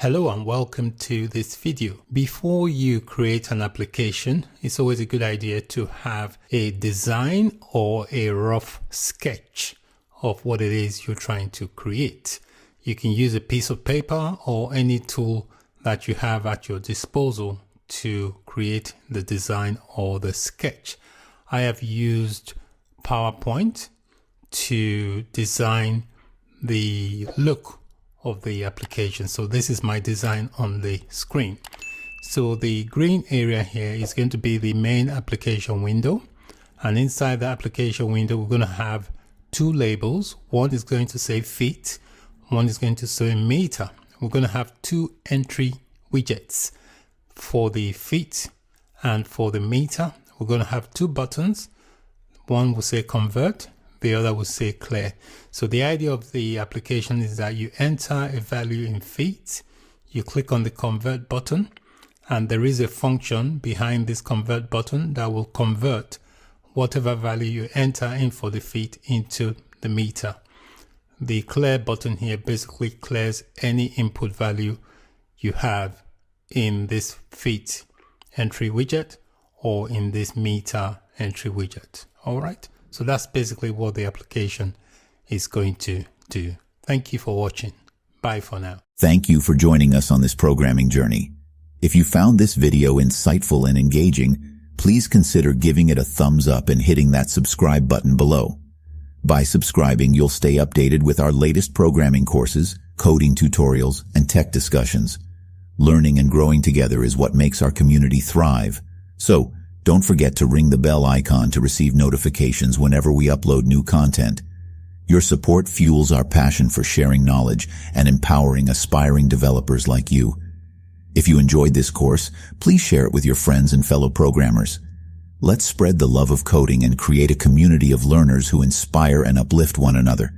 Hello and welcome to this video. Before you create an application, it's always a good idea to have a design or a rough sketch of what it is you're trying to create. You can use a piece of paper or any tool that you have at your disposal to create the design or the sketch. I have used PowerPoint to design the look of the application. So this is my design on the screen. So the green area here is going to be the main application window, and inside the application window we're going to have two labels. One is going to say feet, one is going to say meter. We're going to have two entry widgets for the feet and for the meter. We're going to have two buttons. One will say convert, the other will say clear. So the idea of the application is that you enter a value in feet, you click on the convert button, and there is a function behind this convert button that will convert whatever value you enter in for the feet into the meter. The clear button here basically clears any input value you have in this feet entry widget or in this meter entry widget. All right. So that's basically what the application is going to do. Thank you for watching. Bye for now. Thank you for joining us on this programming journey. If you found this video insightful and engaging, please consider giving it a thumbs up and hitting that subscribe button below. By subscribing, you'll stay updated with our latest programming courses, coding tutorials, and tech discussions. Learning and growing together is what makes our community thrive. So, don't forget to ring the bell icon to receive notifications whenever we upload new content. Your support fuels our passion for sharing knowledge and empowering aspiring developers like you. If you enjoyed this course, please share it with your friends and fellow programmers. Let's spread the love of coding and create a community of learners who inspire and uplift one another.